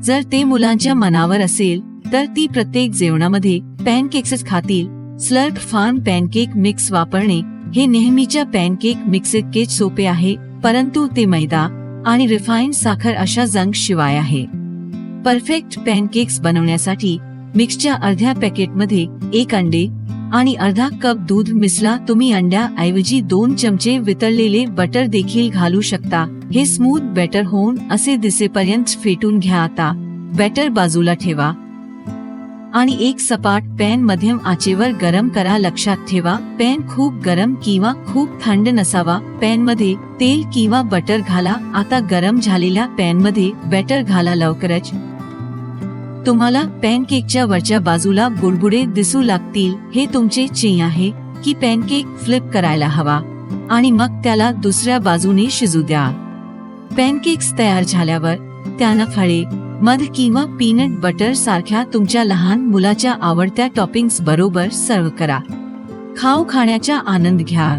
जर ते मुलांच्या मनावर असेल तर ती प्रत्येक जेवणामध्ये पॅनकेक्सच खातील. स्लर्प फार्म पॅनकेक मिक्स वापरणे हे नेहमीच्या पॅनकेक मिक्सइतकेच सोपे आहे, परंतु ते मैदा आणि रिफाईंड साखर अशा जंक शिवाय आहे. परफेक्ट पॅनकेक्स बनवण्यासाठी मिक्सच्या अर्ध्या पॅकेटमध्ये 1 अंडे आणि अर्धा कप दूध मिसळा. तुम्ही अंड्याऐवजी 2 चमचे वितळलेले बटर देखील घालू शकता. हे स्मूथ बॅटर होऊन असे दिसेपर्यंत फेटून घ्या. आता बॅटर बाजूला ठेवा आणि एक सपाट पॅन मध्यम आचेवर गरम करा. लक्षात ठेवा, पॅन खूप गरम किंवा खूप थंड नसावा. पॅन मध्ये तेल किंवा बटर घाला. आता गरम झालेल्या पॅन मध्ये बॅटर घाला. लवकरच तुम्हाला पॅनकेकच्या वरच्या बाजूला बुडबुडे दिसू लागतील. हे तुमचे चिन्ह आहे की पॅनकेक फ्लिप करायला हवा आणि मग त्याला दुसऱ्या बाजूने शिजू द्या. पॅनकेक्स तयार झाल्यावर त्यांना फळे, मध किंवा पीनट बटर सारख्या तुमच्या लहान मुलाच्या आवडत्या टॉपिंग्स बरोबर सर्व्ह करा. खाण्याचा आनंद घ्या.